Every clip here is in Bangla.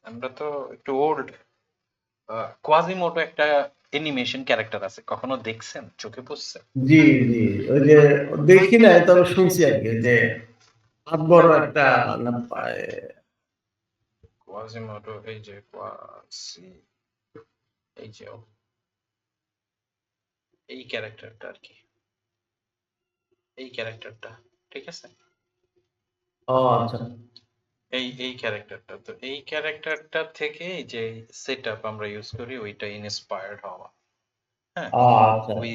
আমরা তো একটু ওল্ড। কোয়াজিমোটো একটা অ্যানিমেশন ক্যারেক্টার আছে, কখনো দেখছেন, চোখে পড়ছে? জি, জি। ওই যে দেখি নাই, তবে শুনছি আরকি যে হাত বড় একটা না কোয়াজিমোটো, এই যে কোয়াজি, এই যে এই ক্যারেক্টারটা আর কি, এই ক্যারেক্টারটা, ঠিক আছে? ও আচ্ছা। এই ক্যারেক্টারটা, তো এই ক্যারেক্টারটা থেকে যে সেটআপ আমরা ইউজ করি ওইটা ইন্সপায়ার্ড হওয়া। হ্যাঁ, ও আচ্ছা। ওই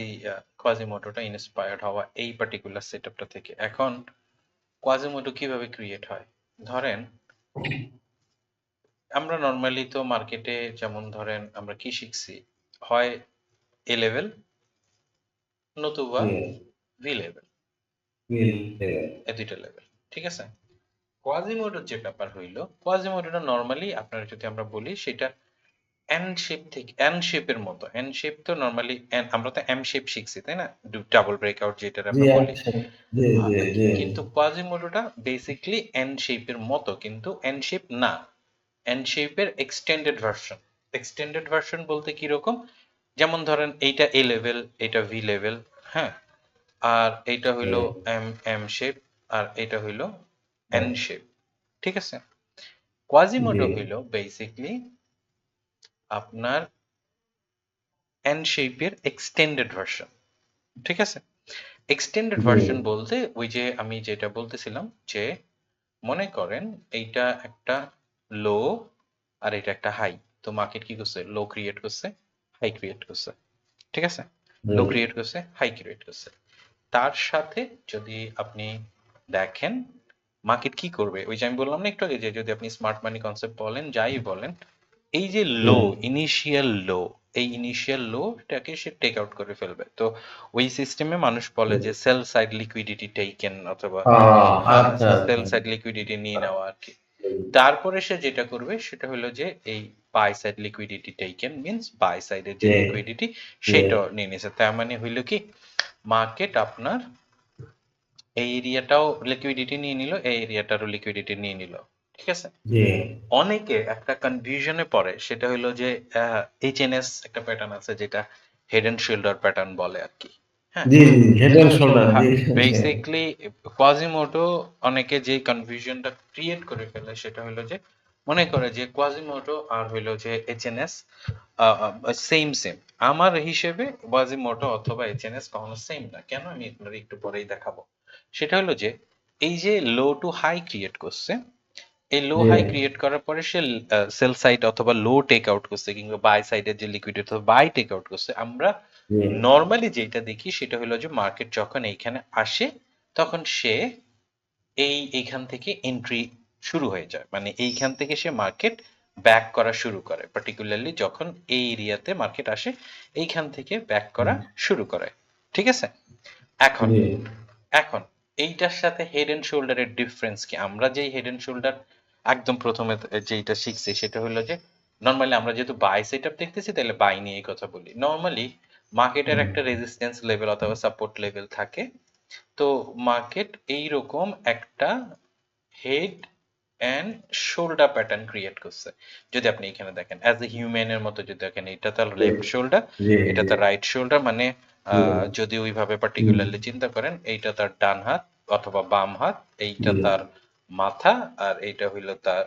কোয়াজিমোটোটা ইন্সপায়ার্ড হওয়া এই পার্টিকুলার সেটআপটা থেকে। এখন কোয়াজিমোটো কিভাবে ক্রিয়েট হয়? ধরেন আমরা নর্মালি তো মার্কেটে, যেমন ধরেন আমরা কি শিখছি, হয় এ লেভেল নতুবা জি, ভি লেভেল, মিল এই দুইটা লেভেল, ঠিক আছে? কোয়াজিমোটোর যে ব্যাপার হইলো, কোয়াজিমোটোটা নর্মালি আপনার যদি আমরা বলি সেটা এন শেপ থেকে, এন শেপের মতো। এন শেপ তো নর্মালি, আমরা তো এম শেপ শিখছি তাই না, ডাবল ব্রেকআউট যেটা জি, আমরা বলি। আচ্ছা। জি, জি, জি। কিন্তু কোয়াজিমোটোটা বেসিকলি এন শেপের মতো, কিন্তু এন শেপ না, এন শেপের এক্সটেন্ডেড ভার্সন। এক্সটেন্ডেড ভার্সন বলতে কি রকম, যেমন ধরেন এইটা এ লেভেল, এটা ভি লেভেল, হ্যাঁ, আর এইটা হইলো এম এম শেপ, আর এটা হইলো এন শেপ, ঠিক আছে? জি, কোয়াজিমোটো হইলো বেসিকলি আপনার এন শেপের এক্সটেন্ডেড ভার্সন, ঠিক আছে? এক্সটেন্ডেড জি, ভার্সন বলতে ওই যে আমি যেটা বলতেছিলাম যে, মনে করেন এইটা একটা লো আর এটা একটা হাই, তো মার্কেট কি করছে, লো ক্রিয়েট করছে, হাই ক্রিয়েট করছে, ঠিক আছে? জি, লো ক্রিয়েট করছে, হাই ক্রিয়েট করছে। তার সাথে যদি আপনি দেখেন মার্কেট কি করবে, ওই যে আমি বললাম না একটু আগে যে যদি আপনি স্মার্ট মানি কনসেপ্ট বলেন, যাই বলেন, এই যে জি। লো, ইনিশিয়াল লো, এই ইনিশিয়াল লোটাকে সে টেক আউট করে ফেলবে। তো ওই সিস্টেমে মানুষ বলে যে সেল সাইড লিকুইডিটি টেকেন, অথবা ও আচ্ছা, সেল আচ্ছা। সাইড লিকুইডিটি নিয়ে নেওয়া আর কি। তারপরে সে যেটা করবে সেটা হলো যে এই buy side liquidity taken means buy সাইডের যে জি, লিকুইডিটি জি, সেটা নিয়ে নিয়েছে। তার মানে হইল কি, মার্কেট আপনার এই এরিয়াটাও লিকুইডিটি নিয়ে নিল, এই এরিয়াটারও লিকুইডিটি নিয়ে নিল, ঠিক আছে? জি, অনেকে একটা কনফিউশনে পড়ে, সেটা হলো যে এইচএনএস একটা প্যাটার্ন আছে যেটা হেড এন্ড শোল্ডার প্যাটার্ন বলে আর কি। হ্যাঁ, জি, জি, হেড তো এন্ড শোল্ডার, জি, জি, বেসিকলি কোয়াজিমোটো, অনেকে যে কনফিউশনটা ক্রিয়েট করে ফেলে সেটা হলো যে মনে করে যে কোয়াজিমোটো আর হইলো যে এইচএনএস সেম সেম। আমার হিসেবে কোয়াজিমোটো অথবা এইচএনএস কখনো সেম না। কেন, আমি আপনাদের একটু পরেই দেখাবো। সেটা হলো যে এই যে লো টু হাই ক্রিয়েট করছে, এই লো জি, হাই ক্রিয়েট করার পরে সে সেল সাইড অথবা লো টেক আউট করছে, কিংবা বাই সাইডের যে লিকুইডিটি অথবা বাই টেক আউট করছে। আমরা জি, নর্মালি যেটা দেখি সেটা হলো যে মার্কেট যখন এইখানে আসে তখন সে এইখান থেকে এন্ট্রি শুরু হয়ে যায়, মানে এইখান থেকে সে মার্কেট ব্যাক করা শুরু করে, পার্টিকুলারলি যখন এই এরিয়াতে মার্কেট আসে এইখান থেকে ব্যাক করা শুরু করে, ঠিক আছে? এখন জি, এখন এইটার সাথে হেড এন্ড শোল্ডারের ডিফারেন্স কি? আমরা যেই হেড এন্ড শোল্ডার একদম প্রথমে যেইটা শিখছি সেটা হলো যে নর্মালি আমরা যেহেতু বাই সেটআপ দেখতেছি তাহলে বাই নিয়েই কথা বলি। নর্মালি মার্কেটের একটা রেজিস্ট্যান্স লেভেল অথবা সাপোর্ট লেভেল থাকে। তো মার্কেট এইরকম একটা head and shoulder pattern create করছে। যদি আপনি এখানে দেখেন অ্যাজ এ হিউম্যানের মতো যদি দেখেন, এটা তার লেফট শোল্ডার, জি, এটা তার রাইট শোল্ডার, মানে জি, যদি ওইভাবে জি, পার্টিকুলারলি চিন্তা করেন, এইটা তার ডান হাত অথবা বাম হাত, এইটা জি, তার মাথা, আর এইটা হইলো তার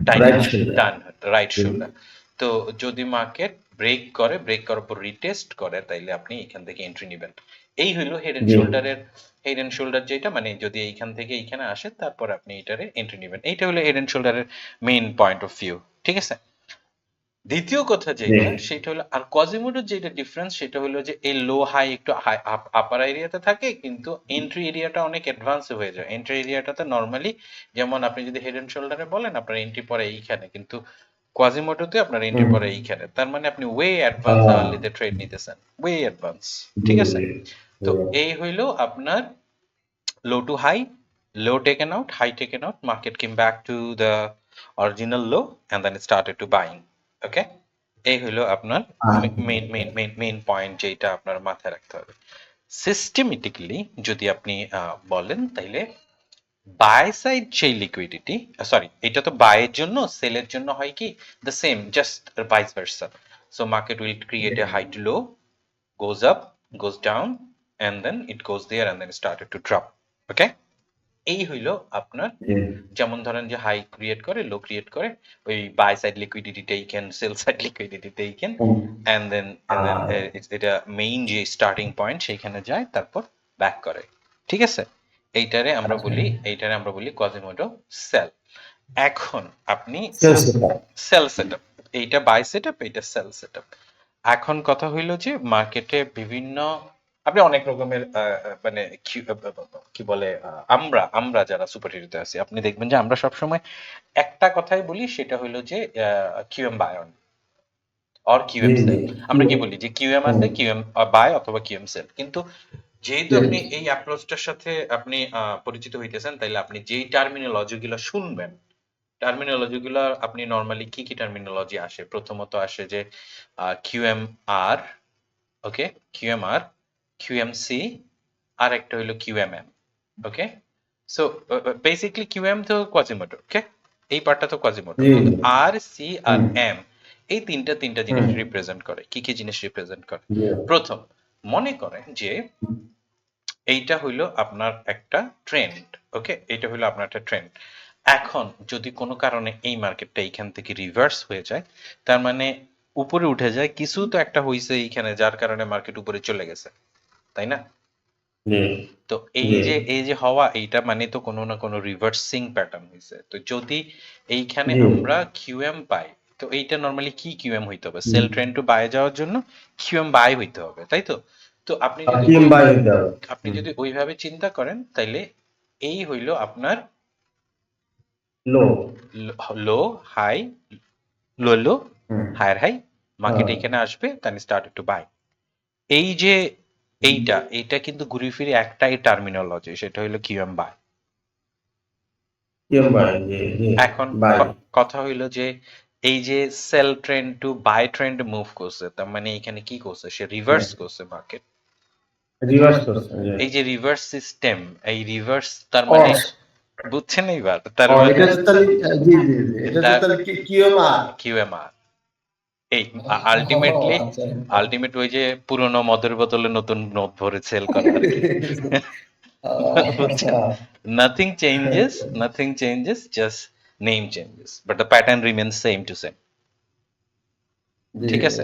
ডাইন রাইট হাত, শোল্ডার, ডান হাত, রাইট জি, শোল্ডার। তো যদি মার্কেট ব্রেক করে, ব্রেক করার পর রিটেস্ট করে, তাইলে আপনি এখান থেকে এন্ট্রি নেবেন। এই হইলো হেড এন্ড জি, শোল্ডারের, হেড এন্ড শোল্ডার যেটা, মানে যদি এইখান থেকে এইখানে আসে তারপর আপনি এটারে এন্ট্রি নেবেন। এইটা হলো হেড এন্ড শোল্ডারের মেইন পয়েন্ট অফ ভিউ, ঠিক আছে? দ্বিতীয় কথা জি, যেটা সেটা হলো, আর কোয়াজিমোডোর যেটা ডিফারেন্স সেটা হলো যে এই লো হাই একটু হাই আপার এরিয়াতে থাকে, কিন্তু এন্ট্রি এরিয়াটা অনেক অ্যাডভান্স হয়ে যায়। এন্ট্রি এরিয়াটাতে নর্মালি, যেমন আপনি যদি হেড এন্ড শোল্ডারে বলেন আপনার এন্ট্রি পরে এইখানে, কিন্তু কোয়াজিমোডোতে আপনার এন্ট্রি হুম, পরে এইখানে। তার মানে আপনি ওয়ে অ্যাডভান্স আহ, আওয়ারলিতে ট্রেড নিতেছেন, ওয়ে অ্যাডভান্স, জি, ঠিক আছে? জি, তো এই হইলো আপনার low to high, low taken out, high taken out, market came back to the original low and then it started to buying. Okay? এই হলো আপনার মেইন পয়েন্ট যেটা আপনার মাথায় রাখতে হবে। সিস্টেমেটিক্যালি যদি আপনি বলেন তাইলে বাই সাইড সেই লিকুইডিটি, সরি এটা তো বায়ের জন্য, সেলের জন্য হয় কি the same, just vice versa. So market will create a high to low, goes up, goes down, and then it goes there and then started to drop. Okay? এই হইল আপনার, যেমন ধরেন যে হাই ক্রিয়েট করে, লো ক্রিয়েট করে, ওই buy side liquidity taken, sell side liquidity taken, and then এটা মেইন যে স্টার্টিং পয়েন্ট সেইখানে যায়, তারপর ব্যাক করে। ঠিক আছে, এইটারে আমরা বলি কোয়াজিমোডো সেল। এখন আপনি সেল সেটআপ, এইটা বাই সেটআপ, এইটা সেল সেটআপ। এখন কথা হইল যে মার্কেটে বিভিন্ন, আপনি অনেক রকমের মানে কি বলে, আমরা আমরা যারা সুপারহিরোতে আছি, আপনি দেখবেন যে আমরা সবসময় একটা কথাই বলি, সেটা হইলো যে QM buy on or QM sell. আমরা কি বলি যে কিউএম আছে, কিউএম বাই অথবা কিউএম সেল। কিন্তু যেহেতু আপনি এই অ্যাপ্রোচটার সাথে আপনি পরিচিত হইতেছেন, তাইলে আপনি যেই টার্মিনোলজি গুলো শুনবেন, টার্মিনোলজি গুলো আপনি নর্মালি কি কি টার্মিনোলজি আসে, প্রথমত আসে যে কিউএমআর, ওকে, কিউএমআর, কিউএমসি, আর একটা হইলো কিউএমএম। ওকে, সো বেসিকলি কিউএম তো কোয়াজিমোটো, ওকে, এই পার্টটা তো কোয়াজিমোটো, কিন্তু আর, সি আর এম, এই তিনটা জিনিস রিপ্রেজেন্ট করে। কি কি জিনিস রিপ্রেজেন্ট করে? প্রথম, মনে করেন যে এইটা হইলো আপনার একটা ট্রেন্ড, ওকে, এইটা হইলো আপনার একটা ট্রেন্ড। এখন যদি কোনো কারণে এই মার্কেটটা এইখান থেকে রিভার্স হয়ে যায়, তার মানে উপরে উঠে যায়, কিছু তো একটা হইছে এইখানে, যার কারণে মার্কেট উপরে চলে গেছে, তাই না? তো এই যে হওয়া, এইটা মানে তো কোনো না কোনো রিভার্সিং প্যাটার্ন হইছে। তো যদি এইখানে আমরা কিউএম পাই, তো এইটা নরমালি কি কিউএম হইতে হবে? সেল ট্রেন্ড টু বাই যাওয়ার জন্য কিউএম বাই হইতে হবে, তাই তো? তো আপনি যদি ওইভাবে চিন্তা করেন, তাইলে এই হইল আপনার low high, low higher high, market এখানে আসবে, দেন স্টার্ট টু বাই। এই যে এইটা কিন্তু ঘুরে ফিরে একটাই টার্মিনোলজি, সেটা হইলো কিউএম বাই। এখন কথা হইলো যে এই যে sell trend to buy trend move করছে, তার মানে এখানে কি করছে? সে রিভার্স করছে মার্কেট। এই যে রিভার্স সিস্টেম, এই রিভার্স তার মানে বুঝছেন এইবার? তার মানে কিউএমআর, এই আলটিমেটলি আলটিমেট ওই যে পুরনো মদের বোতলে নতুন নোট ভরে সেল করা আর কি। বুঝছেন? Nothing changes, nothing changes, just name changes, but the pattern remains same to same. ঠিক আছে,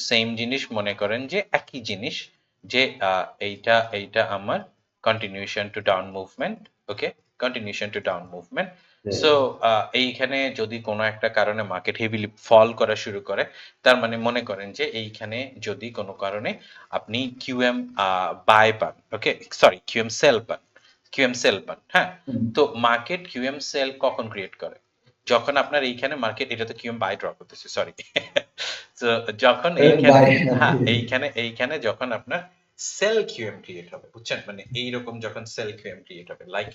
সেম জিনিস মনে করেন যে একই জিনিস, যে এইটা আমার কন্টিনিউশন টু ডাউন মুভমেন্ট, ওকে, continuation two down movement. So এইখানে যদি কোনো একটা কারণে মার্কেট হেভিলি ফল করা শুরু করে, তার মানে মনে করেন যে এইখানে যদি কোনো কারণে আপনি কিউএম বাই পান, ওকে, সরি কিউএম সেল পান, কিউএম সেল পান, হ্যাঁ, তো মার্কেট কিউএম সেল কখন ক্রিয়েট করে? যখন আপনার এইখানে মার্কেট, এটা তো কিউএম বাই ড্র করতেছে, সরি। তো যখন এইখানে, হ্যাঁ, এইখানে যখন আপনার সেল কিউএম ক্রিয়েট হবে, বুঝছেন? মানে এইরকম যখন সেল কিউএম ক্রিয়েট হবে, লাইক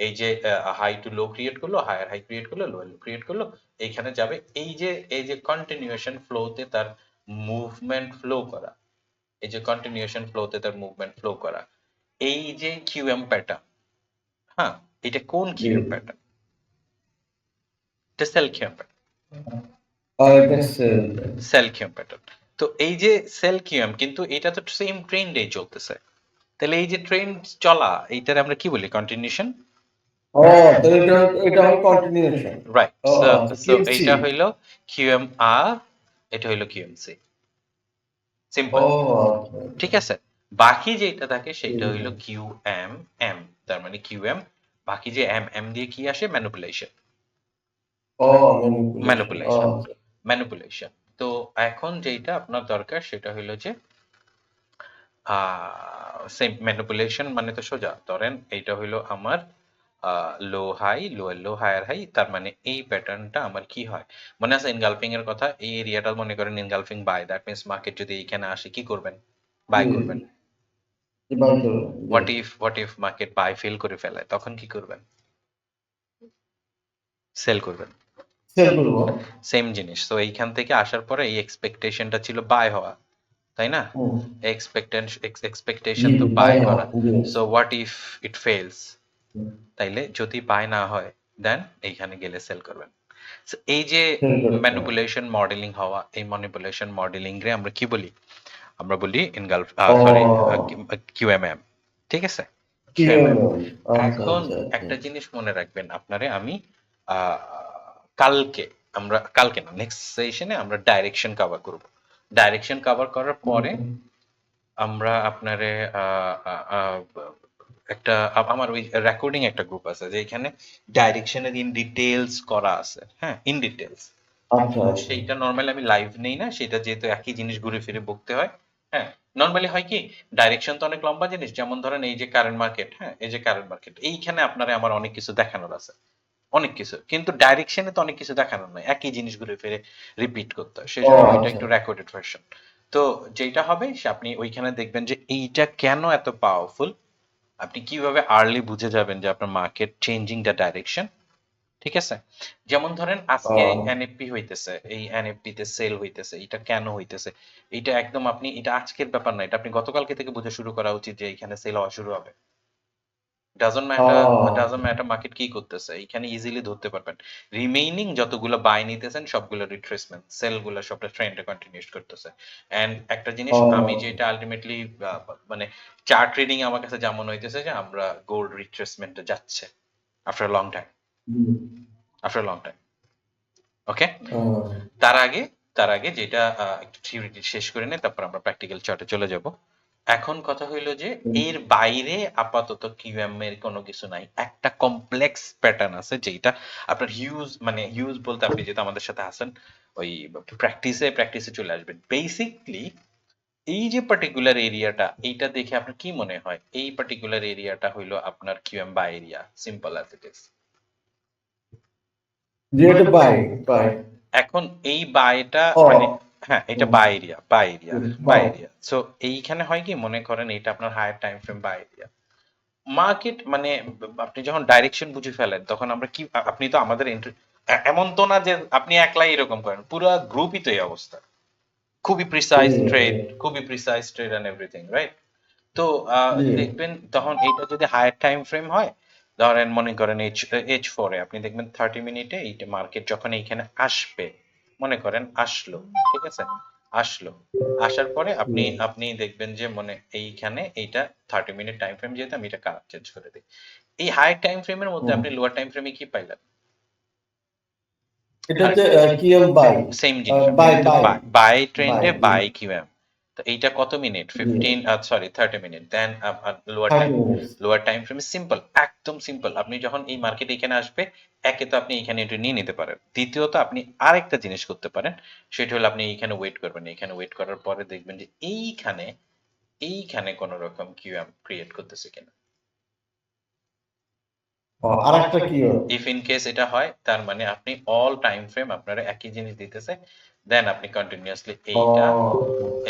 এই যে হাই টু লো ক্রিয়েট করলো, হায়ার হাই ক্রিয়েট করলো, লো ক্রিয়েট করলো, এইখানে যাবে। এই যে কন্টিনিউশন ফ্লোতে তার মুভমেন্ট ফ্লো করা, এই যে কন্টিনিউশন ফ্লোতে তার মুভমেন্ট ফ্লো করা, এই যে কিউএম প্যাটার্ন, হ্যাঁ, এটা কোন কিউএম প্যাটার্ন? এটা sell QM pattern, sell QM pattern. তো এই যে সেল কিউএম, কিন্তু এটা তো সেম ট্রেন্ডেই চলতেছে, তাহলে এই যে ট্রেন্ড চলা, এইটার আমরা কি বলি? কন্টিনিউশন। রাইট, সো এইটা হইলো কিউএমআর, এটা হইলো কিউএমসি, সিম্পল। ঠিক আছে, বাকি যেটা থাকে সেটা হইলো কিউএম, তার মানে কিউএম, বাকি যে এম, এম দিয়ে কি আসে? Manipulation, manipulation, manipulation. তো এখন যেটা আপনার দরকার সেটা হইলো যে সেম ম্যানিপুলেশন, মানে তো সোজা ধরেন এইটা হইলো আমার low high, low higher high, তার মানে এই প্যাটার্নটা আমার কি হয়? মনে আছে এনগালফিং এর কথা? এই এরিয়াটা মনে করেন engulfing buy, that means market যদি এইখানে আসে, কি করবেন? বাই করবেন। What if market buy fail করে ফেলে, তখন কি করবেন? সেল করবেন। সেম জিনিস। তো এইখান থেকে আসার পরে এই এক্সপেকটেশনটা ছিল বাই হওয়া, তাই না? এক্সপেকটেশন তো বাই করা। So what if it fails? তাইলে যদি বাই না হয় দেন এইখানে গেলে সেল করবেন। So, এই যে সেল করতে হয়। ম্যানিপুলেশন মডেলিং হওয়া, এই ম্যানিপুলেশন মডেলিং রে আমরা কি বলি? আমরা বলি ইনগালফ, সরি, ও কিউএমএম। ঠিক আছে? কিউএমএম। কিউএমএল। আচ্ছা, এখন আচ্ছা, আচ্ছা। একটা জিনিস মনে রাখবেন, আপনারে আমি আহ, কালকে, কালকে না, নেক্সট সেশনে আমরা ডাইরেকশন কভার করব। ডাইরেকশন কভার করার পরে আমরা আপনারে আহ, আহ, আহ, একটা আমার ওই রেকর্ডিং একটা গ্রুপ আছে যে এখানে ডাইরেকশনের ইন ডিটেলস করা আছে, হ্যাঁ, ইন ডিটেলস। আচ্ছা, তো আচ্ছা। সেইটা নর্মালি আমি লাইভ নেই না, সেটা যেহেতু একই জিনিস ঘুরে ফিরে বকতে হয়। হ্যাঁ, নর্মালি হয় কি, ডাইরেকশন তো অনেক লম্বা জিনিস, যেমন ধরেন এই যে কারেন্ট মার্কেট, হ্যাঁ, এই যে কারেন্ট মার্কেট, এইখানে আপনারে আমার অনেক কিছু দেখানোর আছে, অনেক কিছু, কিন্তু ডাইরেকশনে তো অনেক কিছু দেখানোর নয়, একই জিনিস ঘুরে ফিরে রিপিট করতে হয়, সেই ও জন্য ওইটা আচ্ছা। একটু রেকর্ডেড ভার্সন। তো যেটা হবে সে আপনি ওইখানে দেখবেন যে এইটা কেন এত পাওয়ারফুল, আপনি কিভাবে আর্লি বুঝে যাবেন যে আপনার মার্কেট চেঞ্জিং দ্য ডাইরেকশন। ঠিক আছে? যেমন ধরেন আজকে ও এনএফপি হইতেছে, এই এনএফপি তে সেল হইতেছে, এটা কেন হইতেছে? এটা একদম আপনি, এটা আজকের ব্যাপার না, এটা আপনি গতকালকে থেকে বুঝে শুরু করা উচিত যে এখানে সেল হওয়া শুরু হবে। ডাজন্ট ও ম্যাটার মার্কেট কি করতেছে, এইখানে ইজিলি ধরতে পারবেন। রিমেইনিং যতগুলো বাই নিতেছেন সবগুলো রিট্রেসমেন্ট, সেল গুলো সবটা ট্রেন্ডে কন্টিনিউ করতেছে। এন্ড একটা জিনিস আমি ও যেটা আলটিমেটলি মানে চার্ট ট্রেডিং আমার কাছে যেমন হইতেছে যে আমরা গোল্ড রিট্রেসমেন্টে যাচ্ছে আফটার লং টাইম, হুম, আফটার লং টাইম। ওকে? ও তার আগে, যেটা একটু থিওরিটি শেষ করে নেই, তারপর আমরা প্র্যাকটিক্যাল চার্টে চলে যাব। এখন কথা হইলো যে এর বাইরে আপাতত কিউএম এর কোনো কিছু নাই, একটা কমপ্লেক্স প্যাটার্ন আছে যেটা আপনার হিউজ, মানে হিউজ বলতে আপনি যেটা আমাদের সাথে আছেন ওই প্র্যাকটিসে চলে আসবেন বেসিকলি। এই যে পার্টিকুলার এরিয়াটা, এইটা দেখে আপনার কি মনে হয় এই পার্টিকুলার এরিয়াটা হইলো আপনার কিউএম বা area? Simple as it is. যেহেতু বাই বাই এখন এই বায়টা ও মানে, হ্যাঁ, এটা hmm, buy buy area. So এইখানে হয় কি, মনে করেন এটা আপনার higher time frame buy area. Market মানে আপনি যখন ডাইরেকশন বুঝে ফেলেন তখন আমরা কি, আপনি তো আমাদের এমন তো না যে আপনি একলাই এরকম করেন, পুরো গ্রুপই তো এই অবস্থা, খুবই প্রিসাইজ ট্রেড, খুবই precise trade and everything, right? তো জি দেখবেন তখন এইটা যদি হায়ার টাইম ফ্রেম হয়, ধরেন মনে করেন H4 এ আপনি দেখবেন 30 মিনিটে এইটা মার্কেট যখন এইখানে আসবে, মনে করেন আসলো, ঠিক আছে, আসলো, আসার পরে আপনি জি আপনি দেখবেন যে মনে এইখানে এইটা 30 মিনিট টাইম ফ্রেম, যেহেতু আমি এটা কালার চেঞ্জ করে দিই, এই হায়ার টাইম ফ্রেমের মধ্যে হুম। আপনি লোয়ার টাইম ফ্রেমে কি পাইলেন? এটা হচ্ছে কিএম বাই সেম জিনিস আপনি বাই কিন্তু বাই বাই বাই ট্রেন্ডে জি বাই কিউএম। তো এইটা কত মিনিট? জি 15, সরি 30 মিনিট। Then thirty minutes lower time frame simple, একদম সিম্পল। আপনি যখন এই মার্কেট এখানে আসবে, একে তো আপনি এখানে এটা নিয়ে নিতে পারেন, দ্বিতীয়ত আপনি আরেকটা জিনিস করতে পারেন, সেটা হলো আপনি এইখানে ওয়েট করবেন, এখানে ওয়েট করার পরে দেখবেন যে এইখানে কোন রকম কিউএম ক্রিয়েট করতেছে কিনা। আর একটা কি ইফ ইন কেস এটা হয়, তার মানে আপনি অল টাইম ফ্রেম আপনারা একই জিনিস দিতেছে, দেন আপনি কন্টিনিউয়াসলি এইটা ও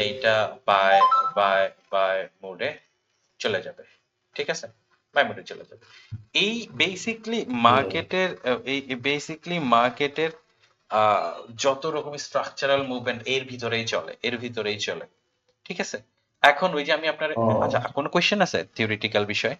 এইটা বাই বাই বাই মোডে চলে যাবে। ঠিক আছে? বাই মোডে চলে যাবে। এই বেসিকলি মার্কেটের, এই বেসিকলি মার্কেটের যত রকম স্ট্রাকচারাল মুভমেন্ট এর ভিতরেই চলে, এর ভিতরেই চলে। ঠিক আছে? এখন ওই যে আমি আপনার, আচ্ছা, ও কোনো কোয়েশ্চেন আছে থিওরিটিক্যাল বিষয়?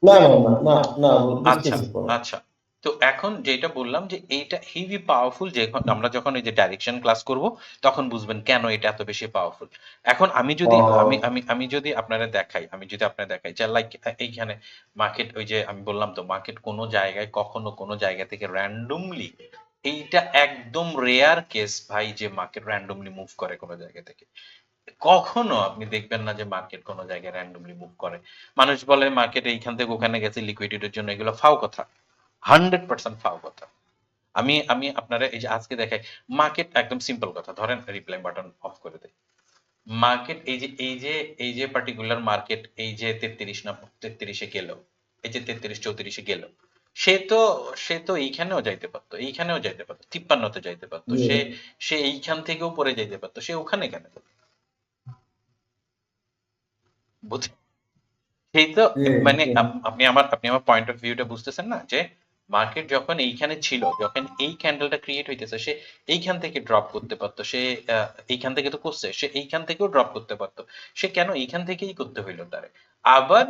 না না না না না আচ্ছা, বুঝতেছি পরে আচ্ছা। তো এখন যেটা বললাম যে এইটা হেভি পাওয়ারফুল, যে আমরা যখন এই যে ডাইরেকশন ক্লাস করব তখন বুঝবেন কেন এটা এত বেশি পাওয়ারফুল। এখন আমি যদি আমি ও আমি আমি যদি আপনারা দেখাই, আমি যদি আপনারা দেখাই যে লাইক এইখানে মার্কেট, ওই যে আমি বললাম তো মার্কেট কোনো জায়গায় কখনো কোনো জায়গা থেকে র্যান্ডমলি, এইটা একদম রেয়ার কেস ভাই যে মার্কেট র্যান্ডমলি মুভ করে কোনো জায়গা থেকে। কখনো আপনি দেখবেন না যে মার্কেট কোনো জায়গায় র্যান্ডমলি মুভ করে। মানুষ বলে মার্কেট এইখান থেকে ওখানে গেছে লিকুইডিটির জন্য, এগুলো ফাও কথা, 100% ফাও কথা। আমি আমি আপনারা এই যে আজকে দেখাই, মার্কেট একদম সিম্পল কথা, ধরেন রিপ্লাই বাটন অফ করে দেয়, মার্কেট এই যে পার্টিকুলার মার্কেট এই যে 33 না 33-এ গেল, এই যে 33-34-এ গেল, সে তো সে তো এইখানেও যাইতে পারতো, এইখানেও যাইতে পারতো, 53-তে যাইতে পারতো, জি সে সে এইখান থেকেও পরে যাইতে পারতো, সে ওখানে কেন গেল? বুঝ- সেই তো, জি মানে জি আপনি আমার পয়েন্ট অফ ভিউটা বুঝতেছেন না, যে মার্কেট যখন এইখানে ছিল, যখন এই ক্যান্ডেলটা ক্রিয়েট হইতেছে, সে এইখান থেকে ড্রপ করতে পারতো, সে এইখান থেকে তো করছে, সে এইখান থেকেও ড্রপ করতে পারতো, সে কেন এইখান থেকেই করতে হইলো তারে? আবার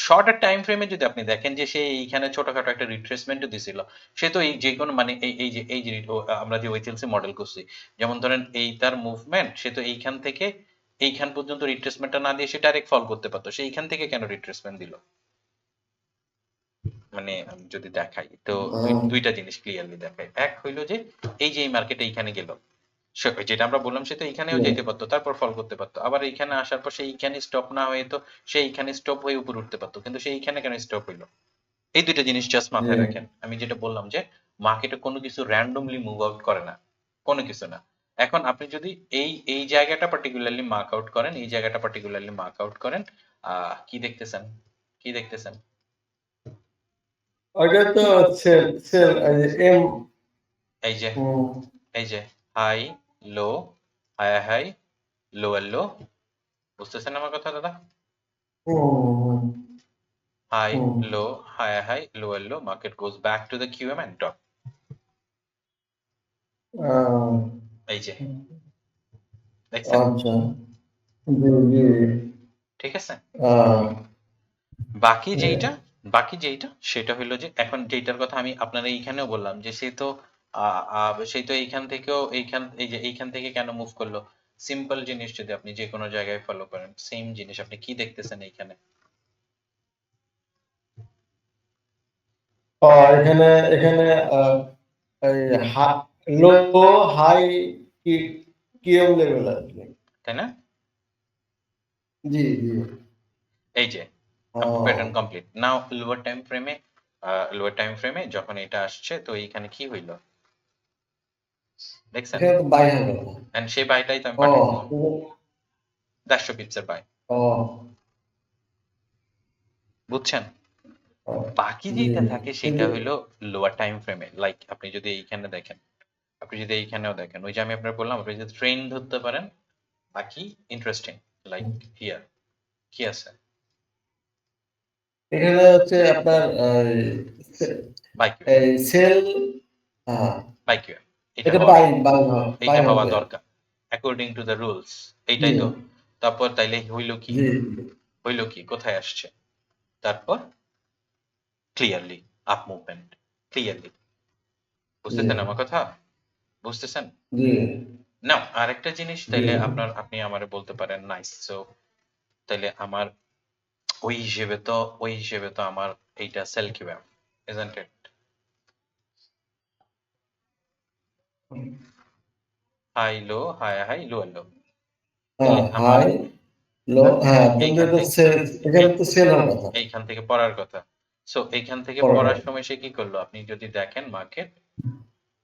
শর্টার টাইম ফ্রেমে যদি আপনি দেখেন যে সে এইখানে ছোটখাটো একটা রিট্রেসমেন্টও দিছিল, সে তো এই যে কোনো মানে এই যে আমরা যে ওয়েচেলসি মডেল করছি, যেমন ধরেন এই তার মুভমেন্ট, সে তো এইখান থেকে এইখান পর্যন্ত রিট্রেসমেন্টটা না দিয়ে সে ডাইরেক্ট ফল করতে পারতো, সে এইখান থেকে কেন রিট্রেসমেন্ট দিল? মানে আমি যদি দেখাই তো দুইটা জিনিস ক্লিয়ারলি দেখাই। এক হইলো যে এই যে এই মার্কেটে এইখানে গেল, যেটা আমরা বললাম সে তো এইখানেও যেতে পারতো, তারপর ফল করতে পারতো, আবার এইখানে আসার পর সে এইখানে স্টপ না হয়ে তো সে এইখানে স্টপ হয়ে উপরে উঠতে পারতো, কিন্তু সে এইখানে কেন স্টপ হইলো? এই দুইটা জিনিস জাস্ট জি মাথায় রাখেন। আমি যেটা বললাম যে মার্কেটে কোনো কিছু র্যান্ডমলি মুভ আউট করে না, কোনো কিছু না। এখন আপনি যদি এই জায়গাটা পার্টিকুলারলি মার্ক আউট করেন, এই জায়গাটা পার্টিকুলারলি মার্ক আউট করেন, কি দেখতেছেন? কি দেখতেছেন? ওইটা তো সেল সেল এই যে এম। এই যে হুম এই যে high low, high high, lower low, বুঝতেছেন আমার কথা দাদা? হুম High, hmm low, higher high, lower low. Market goes back to the QM and top. আহ, এই যে দেখছেন? আচ্ছা জি জি ঠিক আছে? আহ, বাকি যেইটা বাকি যেইটা সেটা হইলো যে এখন যেইটার কথা আমি আপনার এইখানেও বললাম যে সে তো সেই তো এইখান থেকেও এই যে এইখান থেকে কেন মুভ করলো? সিম্পল জিনিস, যদি আপনি যে কোনো জায়গায় ফলো করেন সেম জিনিস, আপনি কি দেখতেছেন এইখানে? এখানে এখানে আহ, এই লো হাই কি কিরম লেভেল আছে? তাই না? জি জি এই যে আপনার আহ, pattern complete now. Lower time ফ্রেমে যখন এটা আসছে তো এইখানে কি হইলো দেখছেন? এখানে তো বাই হয়ে গেল। এন্ড সেই বাইটাই তো আমি ও পাঠাইছি, 400 পিপসের বাই। ও বুঝছেন? ও, বাকি জি যেটা থাকে সেটা কিন্তু হইলো লোয়ার টাইম ফ্রেমে। লাইক আপনি যদি এইখানে দেখেন, আপনি যদি এইখানেও দেখেন, ওই যে আমি আপনার বললাম আপনি যদি ট্রেন্ড ধরতে পারেন, বাকি ইন্টারেস্টিং। লাইক হিয়ার কি আছে? এখানে হচ্ছে আপনার বাই কিউ, এই সেল হ্যাঁ বাই কিউ, এটা এটা হওয়া, বাই বাই বাই এইটা হওয়া হবে। দরকার অ্যাকর্ডিং টু দ্য রুলস, জি এইটাই তো। তারপর তাইলে হইল কি? জি হইল কি, কোথায় আসছে? তারপর ক্লিয়ারলি আপ মুভমেন্ট, ক্লিয়ারলি। জি বুঝতেছেন আমার কথা? বুঝতেছেন? জি নাও আরেকটা জিনিস, জি তাইলে আপনি আমারে বলতে পারেন নাইস। সো তাইলে আমার ওই হিসেবে তো আমার এইটা সেল কিভাবে, isn't it? High low, high high, low low, হ্যাঁ তাইলে আমার হাই লো হ্যাঁ কিন্তু এইখান এটা থেকে সেল এখানে এই তো সেল হওয়ার কথা এইখান থেকে পড়ার কথা। সো এইখান থেকে পরে পড়ার সময় সে কি করলো? আপনি যদি দেখেন মার্কেট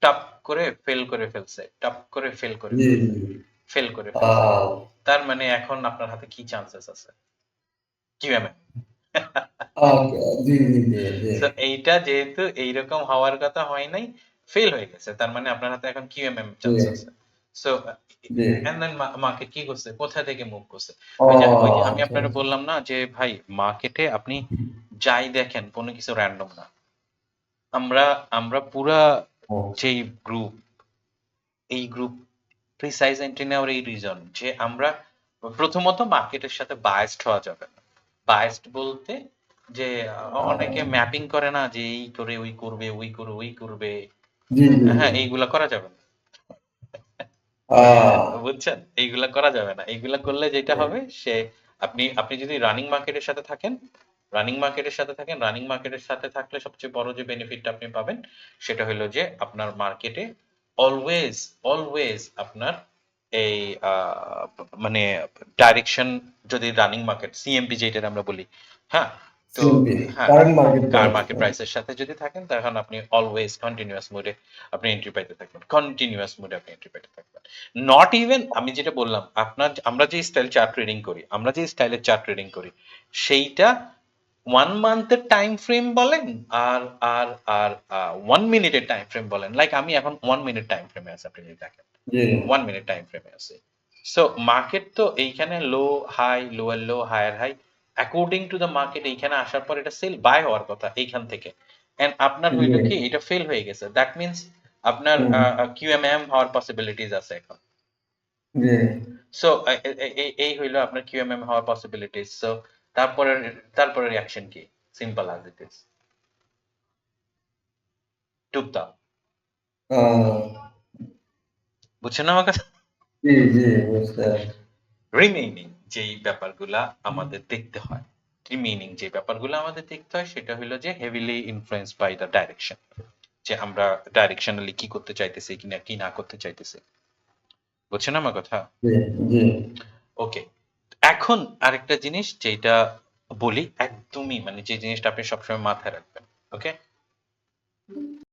টাপ করে ফেল করে ফেলছে, টাপ করে ফেল করে জি ফেলছে, জি ফেল করে ফেলছে। তার মানে এখন আপনার হাতে কি চান্সেস আছে? কিউএমএ। জি জি জি জি সো এইটা যেহেতু এইরকম হওয়ার কথা হয় নাই, ফেল হয়ে গেছে, তার মানে আপনার হাতে এখন কিউএমএম জি চান্স আছে। সো জি এন্ড দেন মার্কেট কি করছে, কোথা থেকে মুভ করছে? ও ওই যে আমি আচ্ছা আপনাকে আচ্ছা বললাম না যে ভাই মার্কেটে আপনি যাই দেখেন কোনো কিছু র্যান্ডম না। আমরা আমরা পুরা ও যেই গ্রুপ, এই গ্রুপ প্রিসাইজ এন্ট্রি নেওয়ার এই রিজন যে আমরা প্রথমত মার্কেটের সাথে বায়াসড হওয়া যাবে না। বায়াসড বলতে যে অনেকে ম্যাপিং করে না যে এই করে ওই করবে, ওই করে ওই করবে, জি জি জি হ্যাঁ এইগুলা করা যাবে না। বুঝছেন? এইগুলা করা যাবে না। এইগুলা করলে যেটা হবে সে, আপনি আপনি যদি রানিং মার্কেটের সাথে থাকেন, রানিং মার্কেটের সাথে থাকলে সবচেয়ে বড় যে বেনিফিটটা আপনি পাবেন সেটা হলো যে আপনার মার্কেটে অলওয়েজ অলওয়েজ আপনার এই মানে ডাইরেকশন, যদি রানিং মার্কেট সিএমপি যেটা আমরা বলি, হ্যাঁ, তো সিএমপি হ্যাঁ, কারেন্ট মার্কেট কার প্রাইস মার্কেট প্রাইসের সাথে যদি থাকেন তখন আপনি অলওয়েজ কন্টিনিউয়াস মোডে আপনি এন্ট্রি পাইতে থাকবেন, কন্টিনিউয়াস মোডে আপনি এন্ট্রি পাইতে থাকবেন। নট ইভেন আমি যেটা বললাম আপনার, আমরা যে স্টাইলের চার্ট ট্রেডিং করি সেইটা 1 মান্থের টাইম ফ্রেম বলেন, আর আর আর 1 মিনিটের টাইম ফ্রেম বলেন, লাইক আমি এখন 1 মিনিট টাইম ফ্রেমে আছে, আপনি যদি দেখেন জি 1 মিনিট টাইম ফ্রেমে আছে। সো মার্কেট তো এইখানে low high, lower low, higher high, according to the market এইখানে আসার পর এটা সেল বাই হওয়ার কথা এইখান থেকে, এন্ড আপনার জি হইল কি এটা ফেল হয়ে গেছে, দ্যাট মিনস আপনার হুম কিউএমএম হওয়ার পসিবিলিটিস আছে এখন। জি সো এই হইলো আপনার কিউএমএম হওয়ার পসিবিলিটিস। সো তারপরে তারপরে রিয়াকশন কি? Simple as it is. টুক দাও। ও বুঝছেন আমার কথা? জি, জি বুঝতে পারছি। রিমেইনিং যেই ব্যাপারগুলা আমাদের দেখতে হয়, রিমেইনিং যে ব্যাপারগুলো আমাদের দেখতে হয় সেটা হলো যে heavily influence by the direction, যে আমরা ডাইরেকশনালি কি করতে চাইতেছি কিনা কি না করতে চাইতেছি। বুঝছেন আমার কথা? জি, জি। ওকে, এখন আরেকটা জিনিস যেটা বলি একদমই মানে যে জিনিসটা আপনি সবসময় মাথায় রাখবেন। ওকে,